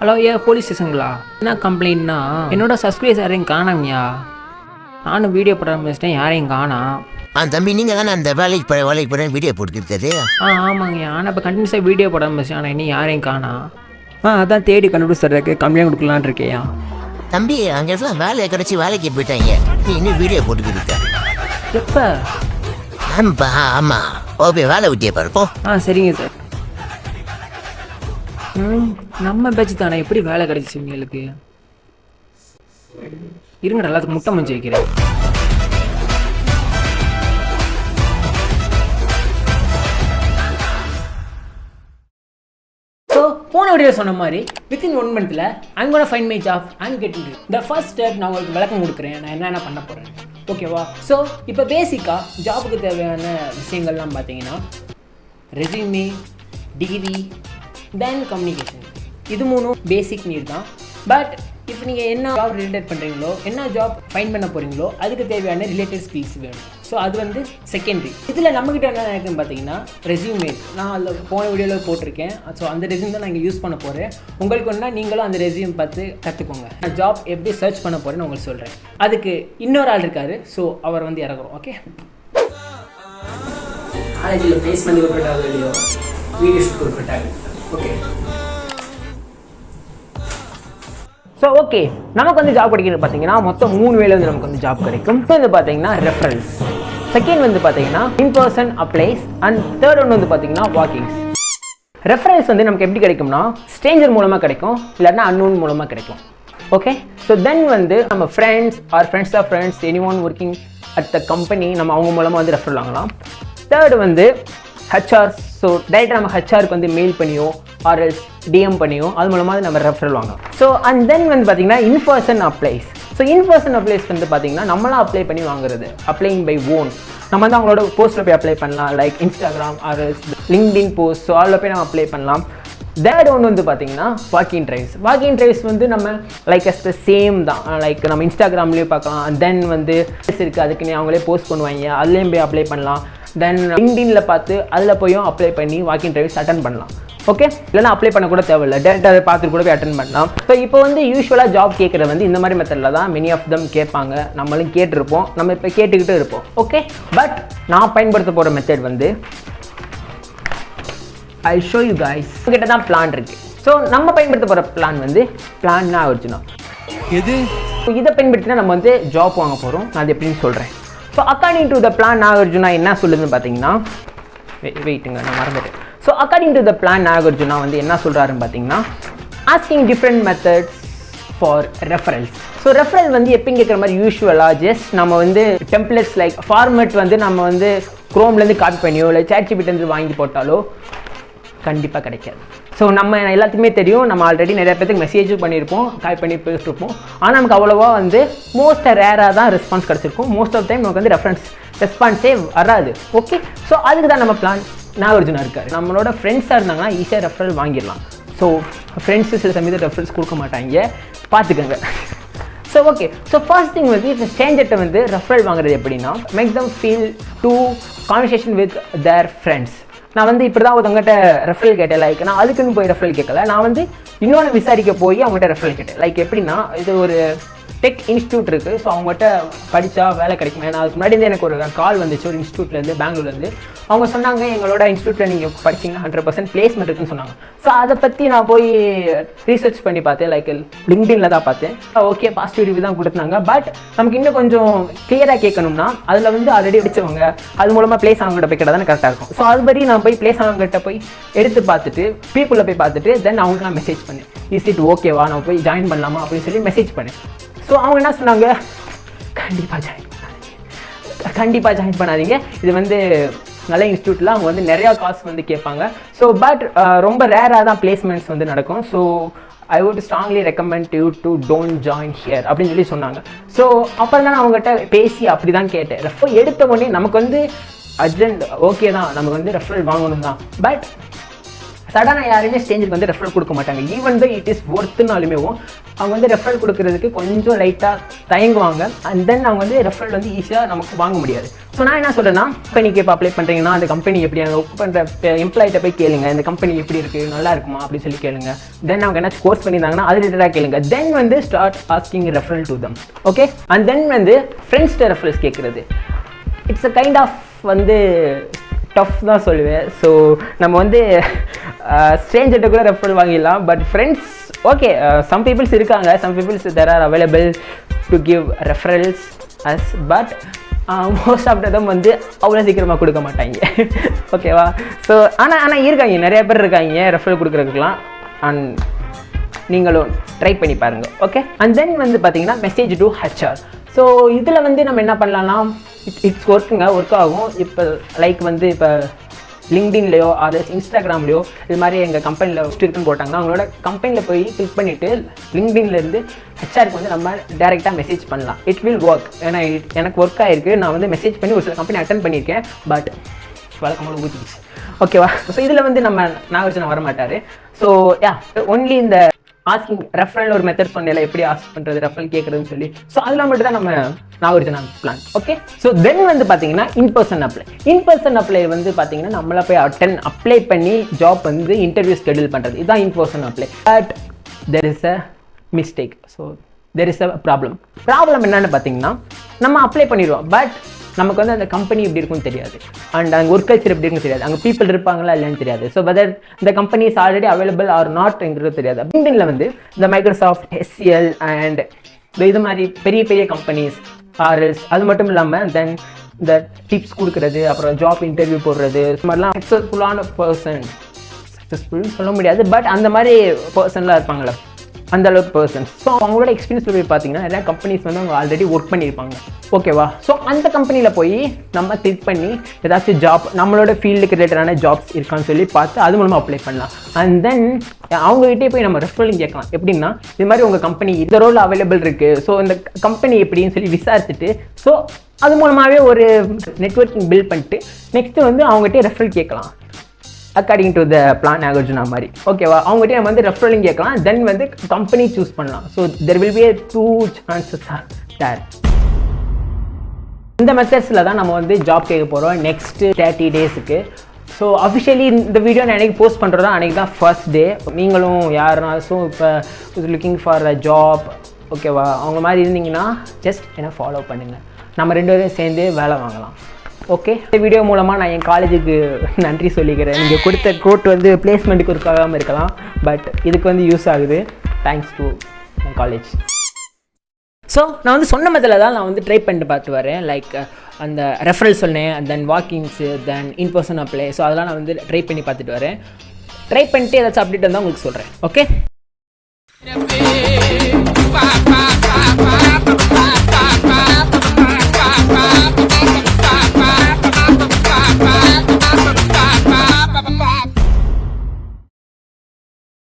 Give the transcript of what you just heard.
Hello police ஸ்டேஷனுங்களா? என்ன கம்ப்ளைண்ட்னா என்னோட subscriber யாரையும் காணாமியா? நானும் வீடியோ போட ஆரம்பிச்சிட்டேன், யாரையும் காணோம். தம்பி நீங்கள் தானே அந்த வேலைக்கு போகிறேன் வீடியோ போட்டுக்கிட்டது? ஆமாங்கய்யா. ஆனால் இப்போ கண்டினியூஸாக வீடியோ போட ஆரம்பிச்சேன், ஆனால் இன்னும் யாரையும் காணோம். அதான் தேடி கண்டுபிடிச்சிட்றதுக்கு கம்ப்ளைண்ட் கொடுக்கலான்னு இருக்கேயா. தம்பி அங்கே இடத்துல வேலையை கிடச்சி வேலைக்கு போயிட்டாங்க, நீ இன்னும் வீடியோ போட்டுக்கிட்ட எப்போ? ஆமாப்பா ஆமாம். ஓகே வேலை விட்டியே பாருப்போ. சரிங்க சார். நம்ம பேச்சு தானே, எப்படி வேலை கிடைச்சிச்சு உங்களுக்கு? இருங்கடா, எல்லாத்துக்கும் முட்டை மஞ்சள் வைக்கிறேன். ஸோ போன வீடியோ சொன்ன மாதிரி within 1 month I'm gonna find my job and get it. The first step நான் உங்களுக்கு விளக்கம் கொடுக்குறேன், நான் என்னென்ன பண்ண போகிறேன். ஓகேவா? ஸோ இப்போ பேசிக்காக ஜாபுக்கு தேவையான விஷயங்கள்லாம் பார்த்தீங்கன்னா ரெஸ்யூமே, டிகிரி, தென் கம்யூனிகேஷன். இது 3 பேசிக் நீட் தான். பட் இப்போ நீங்கள் என்ன ஜாப் ரிலேட்டட் பண்ணுறீங்களோ, என்ன ஜாப் ஃபைண்ட் பண்ண போகிறீங்களோ அதுக்கு தேவையான ரிலேட்டட் ஸ்கில்ஸ் வேணும். ஸோ அது வந்து செகண்டரி. இதில் நம்மக்கிட்ட என்ன இருக்குன்னு பார்த்தீங்கன்னா ரெஸ்யூமே. நான் அதில் போன வீடியோவில் போட்டிருக்கேன். ஸோ அந்த ரெஸ்யூம் தான் நான் இங்கே யூஸ் பண்ண போகிறேன். உங்களுக்கு ஒன்றா நீங்களும் அந்த ரெஸ்யூம் பார்த்து கற்றுக்கோங்க. நான் ஜாப் எப்படி சர்ச் பண்ண போகிறேன்னு உங்களுக்கு சொல்கிறேன். அதுக்கு இன்னொரு ஆள் இருக்கார். ஸோ அவர் வந்து இறக்குறோம். ஓகே, காலேஜில் பிளேஸ்மெண்ட் கொடுப்பட்டாங்க இல்லையோ, வீடியோ ஷூட் கொடுப்பட்டாங்க. ஓகே, ஸோ ஓகே, நமக்கு வந்து ஜாப் கிடைக்கிறது பார்த்தீங்கன்னா மொத்தம் 3 வேலை வந்து நமக்கு வந்து ஜாப் கிடைக்கும். ஸோ இது பார்த்தீங்கன்னா ரெஃபரன்ஸ், செகண்ட் வந்து பார்த்தீங்கன்னா இன்பர்சன் அப்ளைஸ், அண்ட் தேர்ட் ஒன்று வந்து பார்த்தீங்கன்னா வாக்கிங்ஸ். ரெஃபரன்ஸ் வந்து நமக்கு எப்படி கிடைக்கும்னா ஸ்ட்ரேஞ்சர் மூலமாக கிடைக்கும், இல்லைன்னா அன்னோன் மூலமாக கிடைக்கும். ஓகே, ஸோ தென் வந்து நம்ம friends are friends of friends, any one working at the company, நம்ம அவங்க மூலமாக வந்து ரெஃபர் வாங்கலாம். தேர்டு வந்து ஹெச்ஆர். ஸோ டைரெக்டாக நம்ம ஹெச்ஆருக்கு வந்து மெயில் பண்ணியோ ஆர்எல்ஸ் டிஎம் பண்ணியோ அது மூலமாக நம்ம ரெஃபரல் வாங்கலாம். ஸோ அண்ட் தென் வந்து பார்த்தீங்கன்னா in person applies. So in person applies வந்து பார்த்தீங்கன்னா நம்மளாம் அப்ளை பண்ணி வாங்குறது, அப்ளைங் பை ஓன். நம்ம வந்து அவங்களோட போஸ்ட்டில் போய் அப்ளை பண்ணலாம், like Instagram reels LinkedIn post. So அதில் போய் நம்ம அப்ளை பண்ணலாம். தேர்ட் ஒன்று வந்து பார்த்தீங்கன்னா வாக்கிங் ட்ரைவ்ஸ். வாக்கிங் ட்ரைவ்ஸ் வந்து நம்ம லைக் அஸ் த சேம் தான், லைக் நம்ம இன்ஸ்டாகிராம்லேயும் பார்க்கலாம். தென் வந்து இருக்குது, அதுக்குன்னு அவங்களே போஸ்ட் பண்ணுவாங்க, அதுலேயும் போய் அப்ளை பண்ணலாம். தென் லிங்க்டினில் பார்த்து அதில் போயும் அப்ளை பண்ணி வாக்கிங் ட்ரைவ்ஸ் அட்டன் பண்ணலாம். ஓகே, இல்லைனா அப்ளை பண்ண கூட தேவையில்லை, டேரெக்டாக அதை பார்த்துட்டு கூட போய் அட்டன் பண்ணலாம். ஸோ இப்போ வந்து யூஸ்வலாக ஜாப் கேட்குறது வந்து இந்த மாதிரி மெத்தடில் தான் மெனி ஆஃப் தம் கேட்பாங்க. நம்மளும் கேட்டிருப்போம், நம்ம இப்போ கேட்டுக்கிட்டு இருப்போம். ஓகே, பட் நான் பயன்படுத்த போகிற மெத்தட் வந்து ஐ ஷோ யூ கைஸ். கிட்ட தான் பிளான் இருக்குது. ஸோ நம்ம பயன்படுத்த போகிற பிளான் வந்து பிளான் ஆயிடுச்சுன்னா எது இதை பயன்படுத்தினா நம்ம வந்து ஜாப் வாங்க போகிறோம். நான் அது எப்படின்னு சொல்கிறேன். So according to the plan Nagarjuna என்ன சொல்லுதுன்னு பார்த்தீங்கன்னா, வெயிட்டுங்க நான் மறந்துட்டேன். So according to the plan Nagarjuna வந்து என்ன சொல்கிறாருன்னு பார்த்தீங்கன்னா, asking different methods for reference. So referral வந்து எப்படின்னு கேட்குற மாதிரி யூஸ்வலாக ஜஸ்ட் நம்ம வந்து டெம்ப்ளேட்ஸ் லைக் ஃபார்மேட் வந்து நம்ம வந்து க்ரோம்லேருந்து காப்பி பண்ணியோ இல்லை சாட்ஜிபிட்டேருந்து வாங்கி போட்டாலோ கண்டிப்பாக கிடைக்காது. ஸோ நம்ம எல்லாத்துக்குமே தெரியும், நம்ம ஆல்ரெடி நிறைய பேருக்கு மெசேஜும் பண்ணியிருப்போம், கால் பண்ணி பேசிருப்போம். ஆனால் நமக்கு அவ்வளோவா வந்து ரேராக தான் ரெஸ்பான்ஸ் கிடச்சிருக்கும். மோஸ்ட் ஆஃப் டைம் நமக்கு வந்து ரெஸ்பான்ஸே வராது. ஓகே, ஸோ அதுக்கு தான் நம்ம பிளான் நாகார்ஜுனா இருக்கார். நம்மளோட ஃப்ரெண்ட்ஸாக இருந்தாங்கன்னா ஈஸியாக ரெஃபரல் வாங்கிடலாம். ஸோ ஃப்ரெண்ட்ஸு சில சமயத்தில் ரெஃபரன்ஸ் கொடுக்க மாட்டாங்க, பார்த்துக்கோங்க. So okay, so first thing வந்து இப்போ ஸ்ட்ரேஞ்சர்கிட்ட வந்து ரெஃபரல் வாங்குறது எப்படின்னா, make them feel to conversation with their friends. நான் வந்து இப்படி தான் ஒருத்தவங்ககிட்ட ரெஃபரல் கேட்டேன், லைக் நான் அதுக்குன்னு போய் ரெஃபரல் கேட்கல, நான் வந்து இன்னொன்று விசாரிக்க போய் அவங்ககிட்ட ரெஃபரல் கேட்டேன். லைக் எப்படின்னா, இது ஒரு டெக் இன்ஸ்டியூட் இருக்குது. ஸோ அவங்ககிட்ட படித்தா வேலை கிடைக்குமே. நான் அதுக்கு முன்னாடி எனக்கு ஒரு கால் வந்துச்சு ஒரு இன்ஸ்டியூட்லேருந்து, பெங்களூர்லேருந்து. அவங்க சொன்னாங்க எங்களோட இன்ஸ்டியூட்டில் நீங்கள் படிச்சிங்கன்னா 100% பிளேஸ்மெண்ட் இருக்குன்னு சொன்னாங்க. ஸோ அதை பற்றி நான் போய் ரீசர்ச் பண்ணி பார்த்தேன், லைக் லிங்க்டின்ல தான் பார்த்தேன். ஓகே, பாசிட்டிவ் ரிவ்யூ தான் கொடுத்தாங்க. பட் நமக்கு இன்னும் கொஞ்சம் கிளியராக கேட்கணும்னா அதில் வந்து ஆல்ரெடி படித்தவங்க அது மூலமாக பிளேஸ் அவங்ககிட்ட போய் கேட்டால் தானே கரெக்டாக இருக்கும். ஸோ அதுபடி நான் போய் பிளேஸ் அவங்ககிட்ட போய் எடுத்து பார்த்துட்டு பீப்புளில் போய் பார்த்துட்டு தென் அவங்களுக்கு நான் மெசேஜ் பண்ணேன், இஸ் இட் ஓகேவா, நான் போய் ஜாயின் பண்ணலாமா அப்படின்னு சொல்லி மெசேஜ் பண்ணேன். ஸோ அவங்க என்ன சொன்னாங்க, கண்டிப்பாக ஜாயின் பண்ணாதீங்க, இது வந்து நல்ல இன்ஸ்டியூட்டில் அவங்க வந்து நிறையா காசு வந்து கேட்பாங்க. ஸோ பட் ரொம்ப ரேராக தான் பிளேஸ்மெண்ட்ஸ் வந்து நடக்கும். So I would strongly recommend you to don't join here அப்படின்னு சொல்லி சொன்னாங்க. ஸோ அப்புறம் தான் நான் அவங்ககிட்ட பேசி அப்படி தான் கேட்டேன். ரெஃபர் எடுத்த உடனே நமக்கு வந்து அர்ஜென்ட் ஓகே தான், நமக்கு வந்து ரெஃபரல் வாங்கணும் தான். பட் சடனாக யாருமே ஸ்டேஞ்சுக்கு வந்து ரெஃபரல் கொடுக்க மாட்டாங்க. ஈவன் தான் இட் இஸ் ஒர்த்துனாலுமே அவங்க வந்து ரெஃபரல் கொடுக்கறதுக்கு கொஞ்சம் லைட்டாக தயங்குவாங்க. அண்ட் தென் அவங்க வந்து ரெஃபரல் வந்து ஈஸியாக நமக்கு வாங்க முடியாது. ஸோ நான் என்ன சொல்கிறேன்னா, கம்பெனிக்கு இப்போ அப்ளை பண்ணுறீங்கன்னா அந்த கம்பெனி எப்படி, அங்கே ஒர்க் பண்ணுற எம்ப்ளாயிட்ட போய் கேளுங்க, இந்த கம்பெனி எப்படி இருக்குது, நல்லா இருக்குமா அப்படின்னு சொல்லி கேளுங்க. தென் அவங்க என்ன கோர்ஸ் பண்ணியிருந்தாங்கன்னா அது ரிலேட்டடாக கேளுங்க. தென் வந்து start asking referral to them. Okay. And then வந்து ஃப்ரெண்ட்ஸ்கிட்ட ரெஃபரல்ஸ் கேட்குறது இட்ஸ் அ கைண்ட் ஆஃப் வந்து டஃப் தான் சொல்லுவேன். ஸோ நம்ம வந்து ஸ்ட்ரேஞ்சர்கிட்ட கூட ரெஃபரல் வாங்கிடலாம். But friends okay, some peoples இருக்காங்க, some peoples there are available to give referrals us. But most of them வந்து அவ்வளோ சீக்கிரமாக கொடுக்க மாட்டாங்க. ஓகேவா? ஸோ ஆனால் இருக்காங்க, நிறைய பேர் இருக்காங்க ரெஃபரல் கொடுக்குறதுக்குலாம். அண்ட் நீங்களும் ட்ரை பண்ணி பாருங்கள். ஓகே. அண்ட் தென் வந்து பார்த்தீங்கன்னா மெசேஜ் டு ஹெச்ஆர். ஸோ இதில் வந்து நம்ம என்ன பண்ணலாம்னா, இட்ஸ் ஒர்க் ஆகும். இப்போ லைக் வந்து இப்போ லிங்க்டின்லையோ அது இன்ஸ்டாகிராம்லையோ இது மாதிரி எங்கள் கம்பெனியில் இருக்குன்னு போட்டாங்கன்னா அவங்களோட கம்பெனியில் போய் கிளிக் பண்ணிவிட்டு லிங்க்டின்லேருந்து ஹெச்ஆருக்கு வந்து நம்ம டேரெக்டாக மெசேஜ் பண்ணலாம். It will work. ஏன்னா எனக்கு ஒர்க் ஆகிருக்கு. நான் வந்து மெசேஜ் பண்ணி ஒரு சில கம்பெனி அட்டன் பண்ணியிருக்கேன். பட் வழக்கமாக ஊற்றிடுச்சு. ஓகேவா? ஸோ இதில் வந்து நம்ம நாகார்ஜுனா வர மாட்டார். ஸோ ஒன்லி இந்த ஆஸ்கிங் ரெஃபரல் ஒரு மெத்தட் சொன்னேன், எப்படி ஆஸ்க் பண்ணுறது, ரெஃபரல் கேட்குறதுன்னு சொல்லி. ஸோ அதில் மட்டும் தான் நம்ம Nagarjuna plan. Okay. So then வந்து பார்த்தீங்கன்னா இன்பர்சன் அப்ளை வந்து பார்த்தீங்கன்னா நம்மளை போய் அப்ளை பண்ணி ஜாப் வந்து இன்டர்வியூ ஷெட்யூல் பண்ணுறது, இதுதான் in person apply. But there is a mistake. So there is a problem என்னன்னு பார்த்தீங்கன்னா, நம்ம அப்ளை பண்ணிடுவோம். பட் நமக்கு வந்து அந்த கம்பெனி எப்படி இருக்குன்னு தெரியாது. அண்ட் அங்கே ஒர்க் கல்ச்சர் எப்படி இருக்குன்னு தெரியாது. அங்கே பீப்புள் இருப்பாங்களா இல்லைன்னு தெரியாது. ஸோ வெதர் இந்த company is already available or நாட்ங்கிறது தெரியாது. லிங்க்டின்ல வந்து இந்த மைக்ரோசாஃப்ட், HCL அண்ட் இது மாதிரி பெரிய பெரிய கம்பெனிஸ், RS, அது மட்டும் இல்லாமல் தென் இந்த டிப்ஸ் கொடுக்குறது, அப்புறம் ஜாப் இன்டர்வியூ போடுறது, இது மாதிரிலாம் சக்ஸஸ்ஃபுல்லான பர்சன், சக்ஸஸ்ஃபுல்னு சொல்ல முடியாது, பட் அந்த மாதிரி பர்சன்லாம் இருப்பாங்களே, அந்த அளவுக்கு பர்சன்ஸ். ஸோ அவங்களோட எக்ஸ்பீரியன்ஸில் போய் பார்த்தீங்கன்னா நிறையா கம்பெனிஸ் வந்து அவங்க ஆல்ரெடி ஒர்க் பண்ணியிருப்பாங்க. ஓகேவா? ஸோ அந்த கம்பெனியில் போய் நம்ம கிளிக் பண்ணி ஏதாச்சும் ஜாப் நம்மளோட ஃபீல்டுக்கு ரிலேட்டடான ஜாப்ஸ் இருக்கான்னு சொல்லி பார்த்து அது மூலமாக அப்ளை பண்ணலாம். அண்ட் தென் அவங்ககிட்டே போய் நம்ம ரெஃபரலும் கேட்கலாம். எப்படின்னா, இது மாதிரி உங்கள் கம்பெனி இந்த ரோல் அவைலபிள் இருக்குது, ஸோ இந்த கம்பெனி எப்படின்னு சொல்லி விசாரிச்சுட்டு ஸோ அது மூலமாகவே ஒரு நெட்வொர்க்கிங் பில்ட் பண்ணிட்டு நெக்ஸ்ட்டு வந்து அவங்ககிட்டே ரெஃபரல் கேட்கலாம். According to the plan Nagarjuna மாதிரி. ஓகேவா? அவங்ககிட்ட நம்ம வந்து ரெஃபரலிங் கேட்கலாம். தென் வந்து கம்பெனி சூஸ் பண்ணலாம். So there will be 2 chances are there. இந்த மெத்தட்ஸில் தான் நம்ம வந்து ஜாப் கேட்க போகிறோம் நெக்ஸ்ட்டு 30 டேஸுக்கு. ஸோ அஃபிஷியலி இந்த வீடியோ நான் அன்றைக்கி போஸ்ட் பண்ணுறதா அன்றைக்கி தான் ஃபர்ஸ்ட் டே. நீங்களும் யாருனாச்சும் இப்போ லுக்கிங் ஃபார் அ ஜாப், ஓகேவா, அவங்க மாதிரி இருந்தீங்கன்னா ஜஸ்ட் என்ன ஃபாலோ பண்ணுங்கள். நம்ம 2 பேரும் சேர்ந்து வேலை வாங்கலாம். ஓகே. இந்த வீடியோ மூலமாக நான் என் காலேஜுக்கு நன்றி சொல்லிக்கிறேன். நீங்கள் கொடுத்த கோட் வந்து பிளேஸ்மெண்ட்டுக்கு ஒர்க்காகாமல் இருக்கலாம், பட் இதுக்கு வந்து யூஸ் ஆகுது. Thanks to my college. So நான் வந்து சொன்ன மெத்தடில் தான் நான் வந்து ட்ரை பண்ணிட்டு பார்த்து வரேன். லைக் அந்த ரெஃபரல் சொன்னேன், தென் வாக்கிங்ஸு, தென் இன்பர்சன் அப்ளை. ஸோ அதெல்லாம் நான் வந்து ட்ரை பண்ணி பார்த்துட்டு வரேன். ட்ரை பண்ணிட்டு ஏதாச்சும் அப்டேட் வந்தால் உங்களுக்கு சொல்கிறேன். ஓகே.